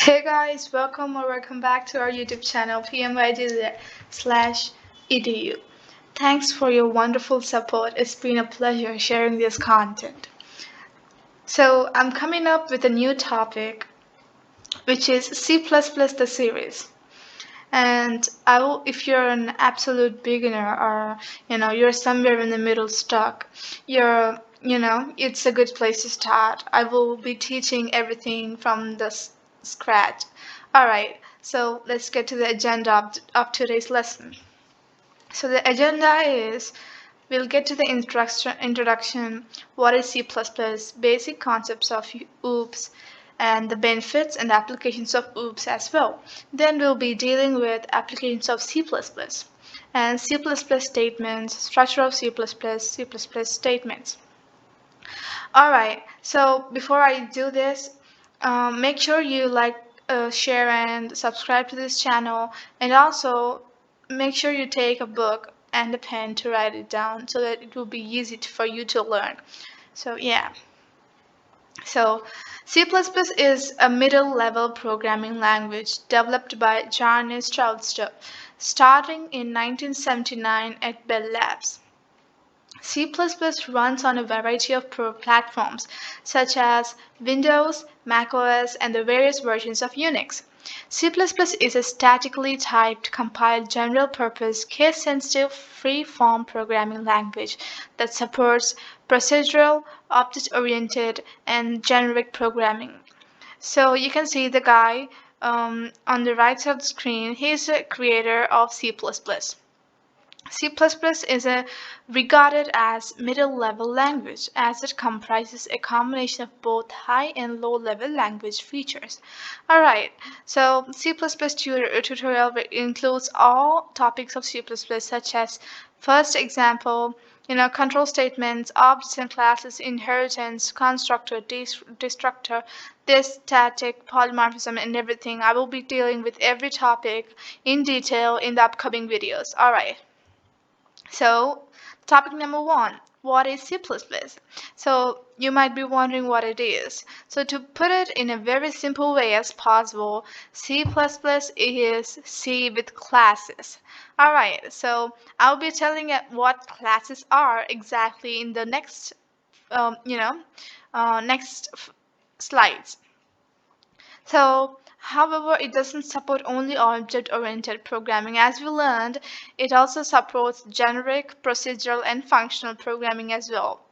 Hey guys, welcome back to our YouTube channel PMYG/Edu. Thanks for your wonderful support. It's been a pleasure sharing this content. So I'm coming up with a new topic, which is C++ the series. And if you're an absolute beginner or you're somewhere in the middle stuck, it's a good place to start. I will be teaching everything from the scratch. All right, so let's get to the agenda of today's lesson. So the agenda is we'll get to the introduction, what is C++, basic concepts of OOPS, and the benefits and applications of OOPS as well. Then we'll be dealing with applications of C++ and C++ statements, structure of C++, C++ statements. Alright, so before I do this, make sure you like, share, and subscribe to this channel, and also make sure you take a book and a pen to write it down so that it will be easy for you to learn. So yeah. So C++ is a middle-level programming language developed by Jarnis Troutster starting in 1979 at Bell Labs. C++ runs on a variety of platforms such as Windows, macOS, and the various versions of Unix. C++ is a statically typed, compiled, general-purpose, case-sensitive, free-form programming language that supports procedural, object-oriented, and generic programming. So you can see the guy on the right side of the screen. He's the creator of C++. C++ is regarded as middle-level language as it comprises a combination of both high and low-level language features. Alright, so C++ tutorial includes all topics of C++ such as first example, control statements, objects and classes, inheritance, constructor, destructor, this static, polymorphism, and everything. I will be dealing with every topic in detail in the upcoming videos. Alright. So, topic number 1, what is C++? So, you might be wondering what it is. So, to put it in a very simple way as possible, C++ is C with classes. Alright, so I'll be telling you what classes are exactly in the next, next slides. So, however, it doesn't support only object-oriented programming. As we learned, it also supports generic, procedural, and functional programming as well.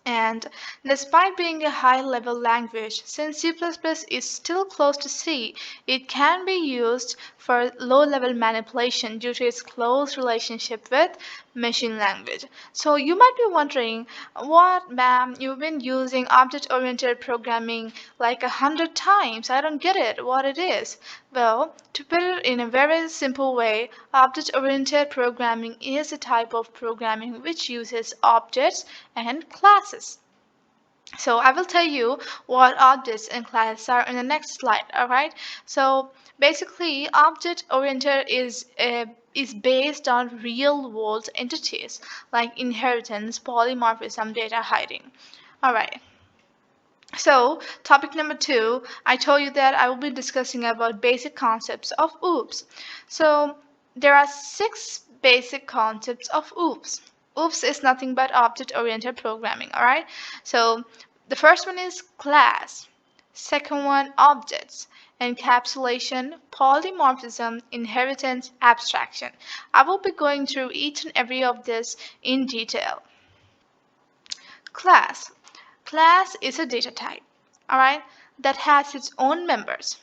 And despite being a high-level language, since C++ is still close to C, it can be used for low-level manipulation due to its close relationship with machine language. So you might be wondering, what, ma'am, you've been using object-oriented programming like 100 times. I don't get it, what it is. Well, to put it in a very simple way, object-oriented programming is a type of programming which uses objects and classes. So I will tell you what objects and classes are in the next slide. Alright, so basically object-oriented is based on real-world entities like inheritance, polymorphism, data hiding. Alright. So, topic number 2, I told you that I will be discussing about basic concepts of OOPS. So, there are 6 basic concepts of OOPS. OOPS is nothing but object-oriented programming, alright? So, the first one is class. Second one, objects. Encapsulation, polymorphism, inheritance, abstraction. I will be going through each and every of this in detail. Class. Class is a data type, alright, that has its own members.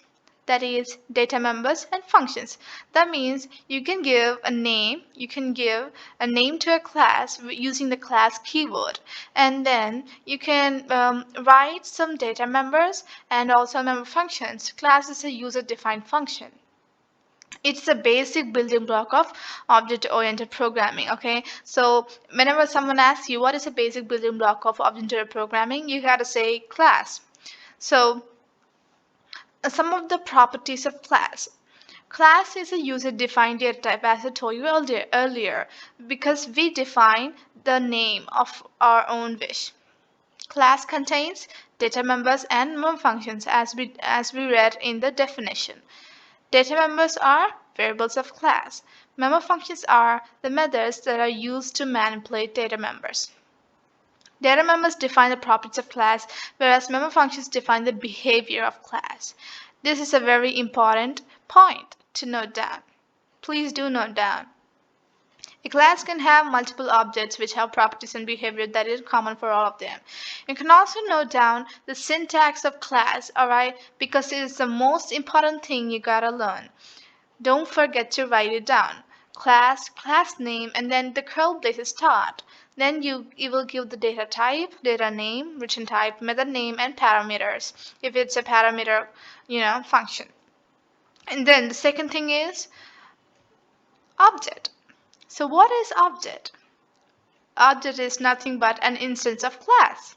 That is, data members and functions. That means you can give a name to a class using the class keyword, and then you can write some data members and also member functions. Class is a user-defined function. It's the basic building block of object-oriented programming. Okay, so whenever someone asks you what is a basic building block of object-oriented programming, you gotta say class. So some of the properties of class. Class is a user-defined data type, as I told you earlier, because we define the name of our own wish. Class contains data members and member functions as we read in the definition. Data members are variables of class. Member functions are the methods that are used to manipulate data members. Data members define the properties of class, whereas member functions define the behavior of class. This is a very important point to note down. Please do note down. A class can have multiple objects which have properties and behavior that is common for all of them. You can also note down the syntax of class, alright, because it is the most important thing you gotta learn. Don't forget to write it down. Class, class name, and then the curly braces start. Then you will give the data type, data name, return type, method name, and parameters if it's a parameter, function. And then the second thing is object. So what is object? Object is nothing but an instance of class.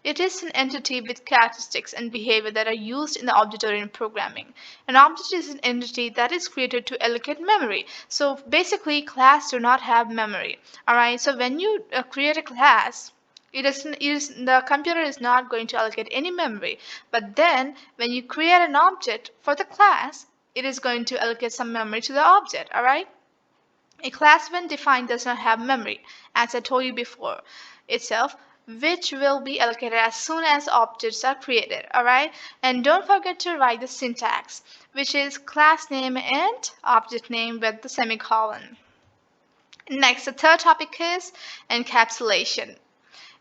It is an entity with characteristics and behavior that are used in the object-oriented programming. An object is an entity that is created to allocate memory. So basically, class do not have memory. Alright, so when you create a class, the computer is not going to allocate any memory. But then, when you create an object for the class, it is going to allocate some memory to the object. Alright? A class when defined does not have memory, as I told you before itself, which will be allocated as soon as objects are created. Alright, and don't forget to write the syntax, which is class name and object name with the semicolon. Next, the third topic is encapsulation.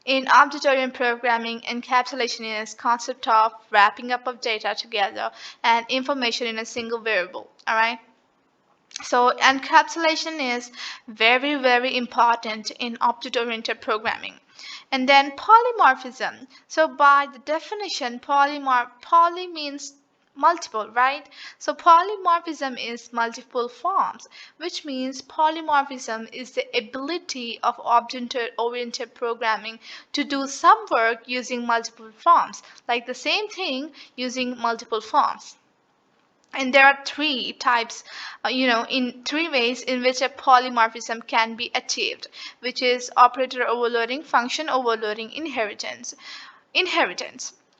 In object-oriented programming, encapsulation is concept of wrapping up of data together and information in a single variable. Alright, so encapsulation is very, very important in object-oriented programming. And then polymorphism. So by the definition, poly means multiple, right? So polymorphism is multiple forms, which means polymorphism is the ability of object-oriented programming to do some work using multiple forms, like the same thing using multiple forms. And there are three types, in three ways in which a polymorphism can be achieved, which is operator overloading, function overloading, inheritance.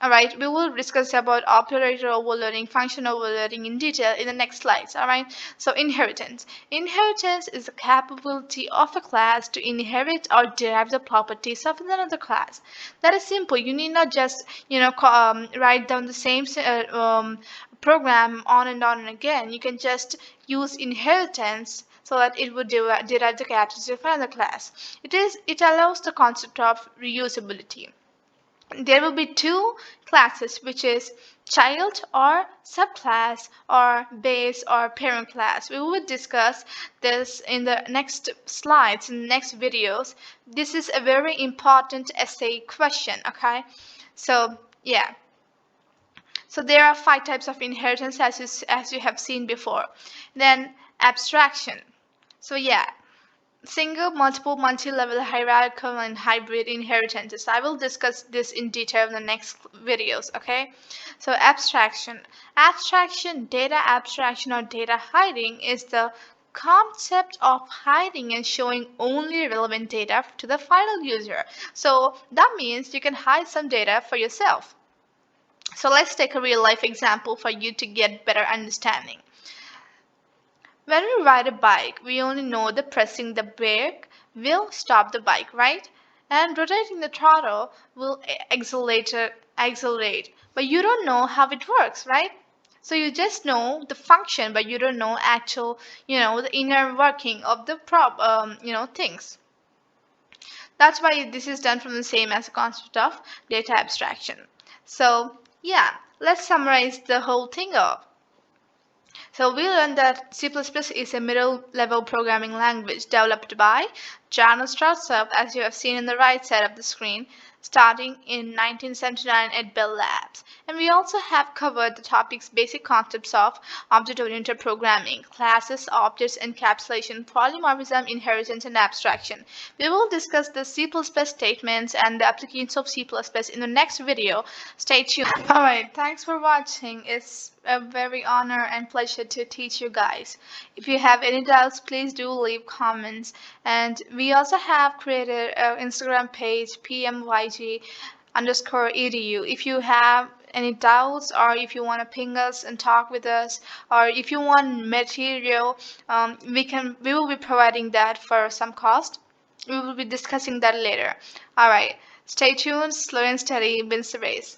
Alright, we will discuss about operator overloading, function overloading in detail in the next slides. Alright, so inheritance. Inheritance is the capability of a class to inherit or derive the properties of another class. That is simple. You need not just, write down the same program on and again. You can just use inheritance so that it would derive the characteristics of another class. It allows the concept of reusability. There will be two classes, which is child or subclass or base or parent class. We will discuss this in the next slides, in the next videos. This is a very important essay question, okay? So yeah. So there are 5 types of inheritance as you have seen before. Then abstraction. So yeah, single, multiple, multi-level, hierarchical, and hybrid inheritances. I will discuss this in detail in the next videos, okay? So abstraction. Abstraction, data abstraction or data hiding is the concept of hiding and showing only relevant data to the final user. So that means you can hide some data for yourself. So let's take a real life example for you to get better understanding. When we ride a bike, we only know that pressing the brake will stop the bike, right? And rotating the throttle will accelerate. But you don't know how it works, right? So you just know the function, but you don't know actual, the inner working of the things. That's why this is done from the same as the concept of data abstraction. So yeah, let's summarize the whole thing up. So we learned that C++ is a middle-level programming language developed by Jarno Strausov, as you have seen in the right side of the screen, starting in 1979 at Bell Labs. And we also have covered the topic's basic concepts of object-oriented programming, classes, objects, encapsulation, polymorphism, inheritance, and abstraction. We will discuss the C++ statements and the applications of C++ in the next video. Stay tuned. Alright, thanks for watching. It's a very honor and pleasure to teach you guys. If you have any doubts, please do leave comments. And we also have created an Instagram page, PMYG PMYG-Edu. If you have any doubts, or if you want to ping us and talk with us, or if you want material, we will be providing that for some cost. We will be discussing that later. All right, stay tuned. Slow and steady wins the race.